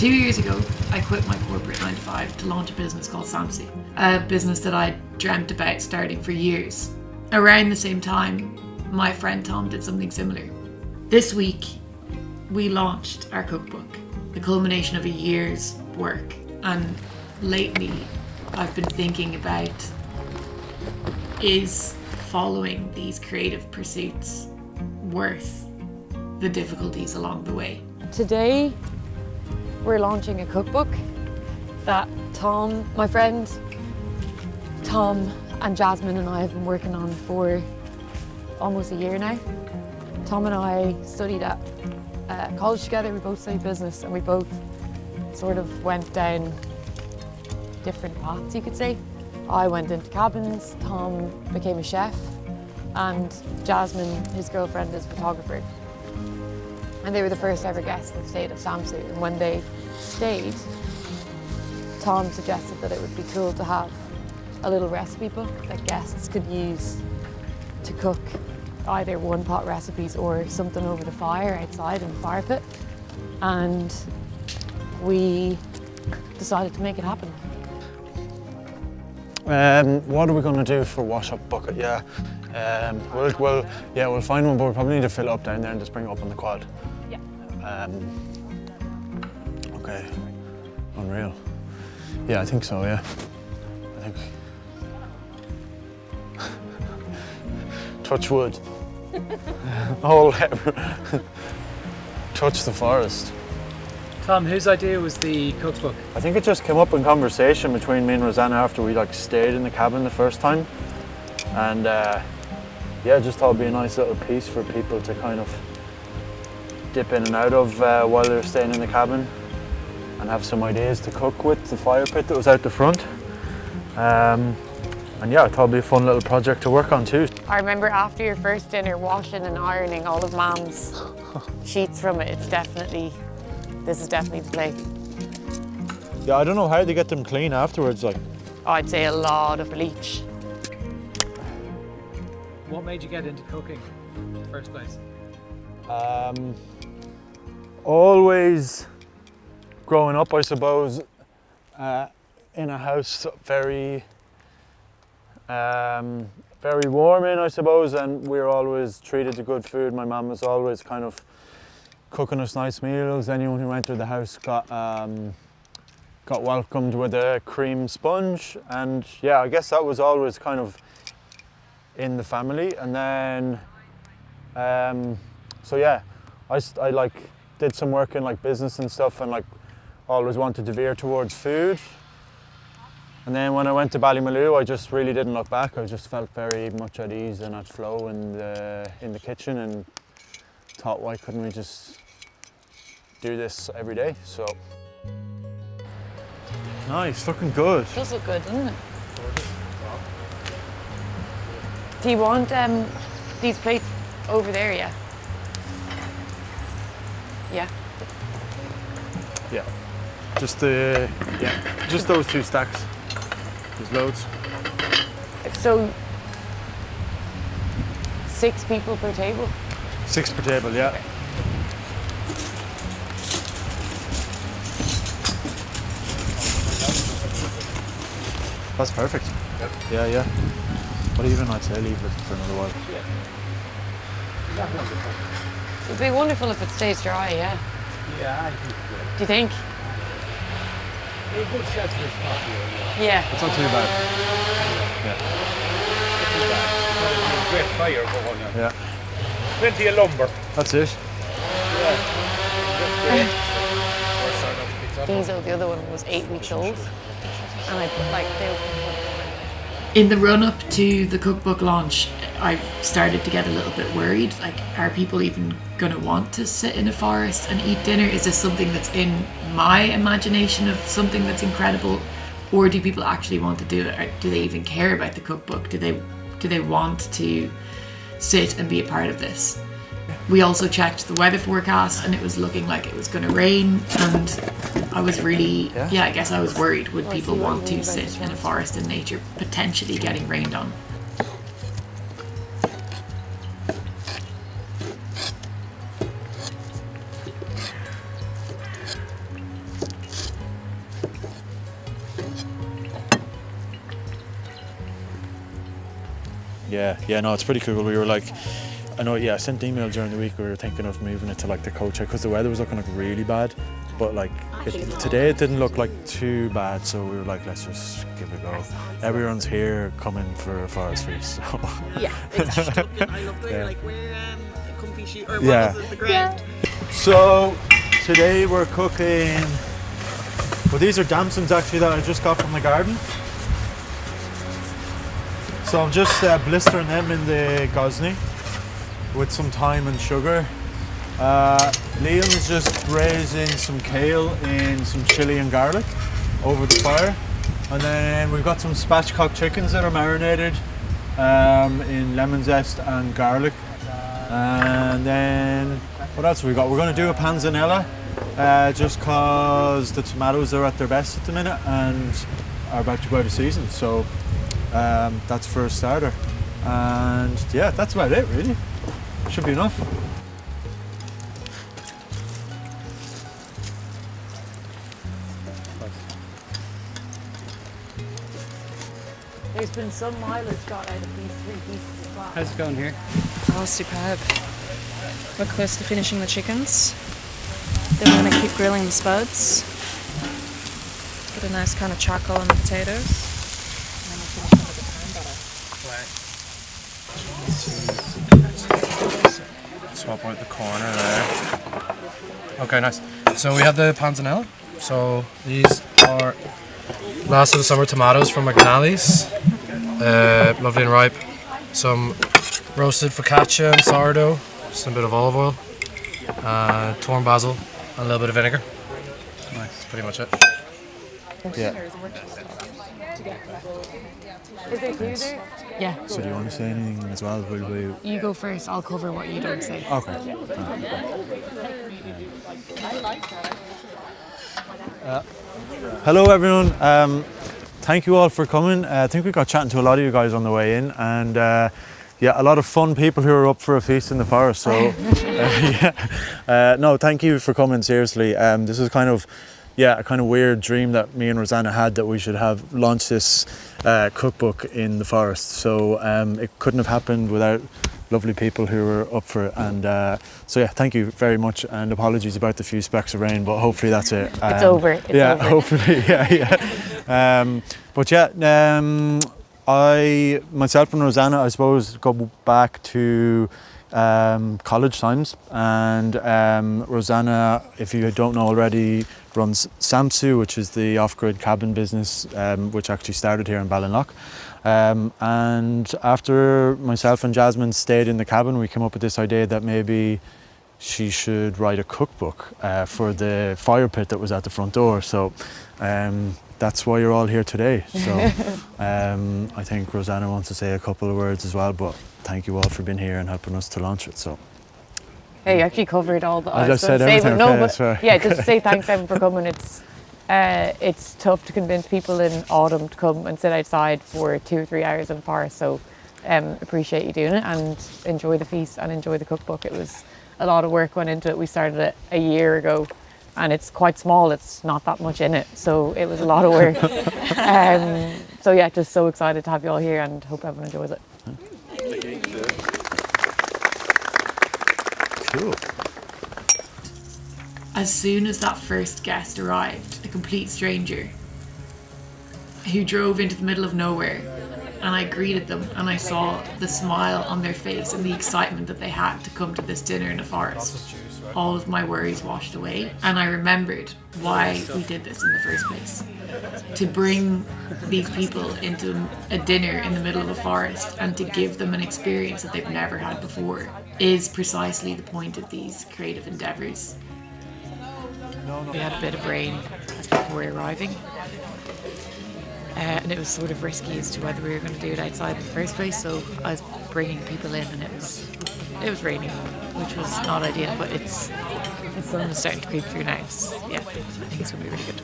2 years ago, I quit my corporate 9 to 5 to launch a business called Samsi, a business that I dreamt about starting for years. Around the same time, my friend Tom did something similar. This week, we launched our cookbook, the culmination of a year's work. And lately, I've been thinking about, is following these creative pursuits worth the difficulties along the way? Today, we're launching a cookbook that Tom, my friend Tom and Jasmine and I have been working on for almost a year now. Tom and I studied at college together, we both studied business, and we both sort of went down different paths, you could say. I went into cabins, Tom became a chef, and Jasmine, his girlfriend, is a photographer. And they were the first ever guests that stayed at Samsu. And when they stayed, Tom suggested that it would be cool to have a little recipe book that guests could use to cook either one-pot recipes or something over the fire outside in the fire pit. And we decided to make it happen. What are we going to do for wash-up bucket? Yeah, we'll find one, but we probably need to fill it up down there and just bring it up on the quad. Yeah. Okay, unreal. Yeah, I think so, yeah. I think. Touch wood. Touch the forest. Tom, whose idea was the cookbook? I think it just came up in conversation between me and Rosanna after we stayed in the cabin the first time. And yeah, just thought it'd be a nice little piece for people to kind of dip in and out of while they're staying in the cabin and have some ideas to cook with the fire pit that was out the front. And yeah, I thought it'd be a fun little project to work on too. I remember after your first dinner washing and ironing all of Mam's sheets from it, this is definitely the play. Yeah, I don't know how they get them clean afterwards, like. I'd say a lot of bleach. What made you get into cooking in the first place? Always growing up, I suppose, in a house very warm I suppose, and we were always treated to good food. My mum was always kind of cooking us nice meals. Anyone who entered the house got welcomed with a cream sponge, and yeah, I guess that was always kind of in the family. And then so yeah, I did some work in business and stuff, and always wanted to veer towards food. And then when I went to Ballymaloe, I just really didn't look back. I just felt very much at ease and at flow in the kitchen, and thought, why couldn't we just do this every day? So nice, looking good. It does look good, doesn't it? Do you want these plates over there, yeah? Yeah. Yeah, just those two stacks. There's loads. So 6 people per table? 6 per table, yeah. Okay. That's perfect. Yep. Yeah, yeah. But even I'd say leave it for another while. It'd be wonderful if it stays dry, yeah. Yeah, I think so. Do you think? A good shelter is not here. Yeah. It's not too bad. Yeah. Great fire going on. Yeah. Plenty of lumber. That's it. Diesel, the other one, was 8 weeks old. And In the run-up to the cookbook launch, I started to get a little bit worried. Are people even going to want to sit in a forest and eat dinner? Is this something that's in my imagination of something that's incredible, or do people actually want to do it? Or do they even care about the cookbook? Do they want to sit and be a part of this? We also checked the weather forecast, and it was looking like it was going to rain, and I was really, I guess I was worried. Would people want to sit in a forest in nature, potentially getting rained on? Yeah, no, it's pretty cool. We were like, I know, I sent an email during the week. We were thinking of moving it to like the coach because the weather was looking like really bad. But like today it didn't look like too bad, so we were like, let's just give it a go. Everyone's here coming for a forest feast. So. Yeah, it's stunning. I love that you're like, wear a comfy shoe, or what Yeah. was it, the ground? So today we're cooking. Well, these are damsons actually that I just got from the garden. So I'm just blistering them in the gosney with some thyme and sugar. Liam's just braising some kale in some chili and garlic over the fire. And then we've got some spatchcock chickens that are marinated in lemon zest and garlic. And then what else have we got? We're going to do a panzanella just because the tomatoes are at their best at the minute and are about to go out of season. So that's for a starter. And yeah, that's about it really. Should be enough. There's been some mileage got out of these 3 pieces as well. How's it going here? Oh, superb. We're close to finishing the chickens. Then we're going to keep grilling the spuds. Get a nice kind of charcoal on the potatoes. Swap out the corner there. Okay, nice. So we have the panzanella. So these are last of the summer tomatoes from McNally's. Lovely and ripe. Some roasted focaccia and sourdough. Just a bit of olive oil. Torn basil and a little bit of vinegar. Nice. That's pretty much it. Yeah. Is it you there? Yeah. So do you want to say anything as well? You go first, I'll cover what you don't say. Okay. Hello everyone. Thank you all for coming. I think we got chatting to a lot of you guys on the way in, and a lot of fun people who are up for a feast in the forest. So no, thank you for coming. Seriously, this is kind of a kind of weird dream that me and Rosanna had, that we should have launched this cookbook in the forest. So it couldn't have happened without lovely people who were up for it. And thank you very much, and apologies about the few specks of rain, but hopefully that's it. It's over. It's over. Hopefully, I myself and Rosanna, I suppose, go back to college times, and Rosanna, if you don't know already, runs Samsu, which is the off-grid cabin business, which actually started here in Ballinlough. And after myself and Jasmine stayed in the cabin, we came up with this idea that maybe she should write a cookbook for the fire pit that was at the front door. So that's why you're all here today. So I think Rosanna wants to say a couple of words as well, but thank you all for being here and helping us to launch it. So. Hey, you actually covered all the. I just said everything. Just to say thanks everyone for coming. It's tough to convince people in autumn to come and sit outside for 2 or 3 hours in the forest. So appreciate you doing it, and enjoy the feast and enjoy the cookbook. It was a lot of work went into it. We started it a year ago, and it's quite small. It's not that much in it, so it was a lot of work. Just so excited to have you all here, and hope everyone enjoys it. Cool. As soon as that first guest arrived, a complete stranger who drove into the middle of nowhere, and I greeted them, and I saw the smile on their face and the excitement that they had to come to this dinner in the forest, all of my worries washed away, and I remembered why we did this in the first place. To bring these people into a dinner in the middle of a forest and to give them an experience that they've never had before is precisely the point of these creative endeavours. We had a bit of rain as people were arriving, and it was sort of risky as to whether we were going to do it outside in the first place, so I was bringing people in, and it was raining, which was not ideal, but the sun is starting to creep through now. I think it's going to be really good.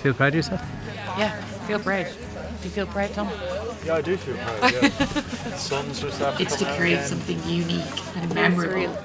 Feel proud of yourself? Yeah, feel proud. Do you feel proud, Tom? Yeah, I do feel proud. Yeah. Sun's just after It's to coming out create again. something unique and memorable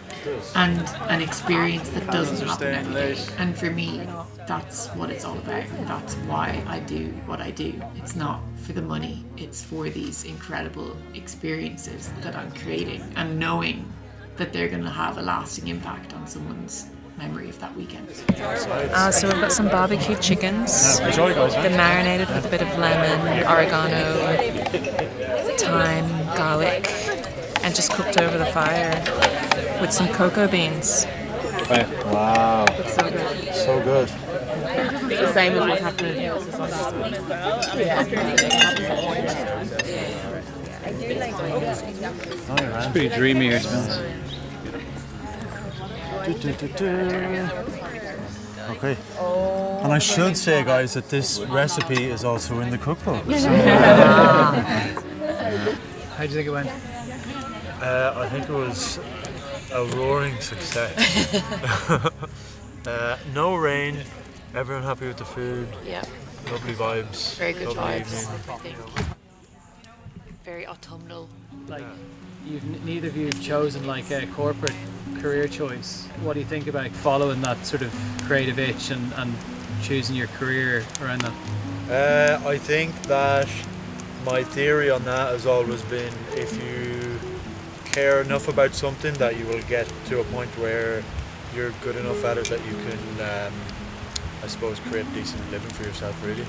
and an experience that doesn't happen every day. And for me, that's what it's all about. That's why I do what I do. It's not for the money, it's for these incredible experiences that I'm creating and knowing that they're going to have a lasting impact on someone's memory of that weekend. So we've got some barbecue chickens. Enjoy, guys. They're marinated with a bit of lemon, oregano, thyme, garlic, and just cooked over the fire with some cocoa beans. Wow, So good. so good. It's the same as what's happening here. It's pretty dreamy here, to be honest. Okay. And I should say, guys, that this recipe is also in the cookbook. So, How do you think it went? I think it was a roaring success. No rain, everyone happy with the food, Yeah, lovely vibes. very good lovely vibes, evening. I think. Very autumnal. Like, neither of you have chosen like a corporate career choice. What do you think about following that sort of creative itch and choosing your career around that? I think that my theory on that has always been, if you care enough about something, that you will get to a point where you're good enough at it that you can, I suppose, create a decent living for yourself, really.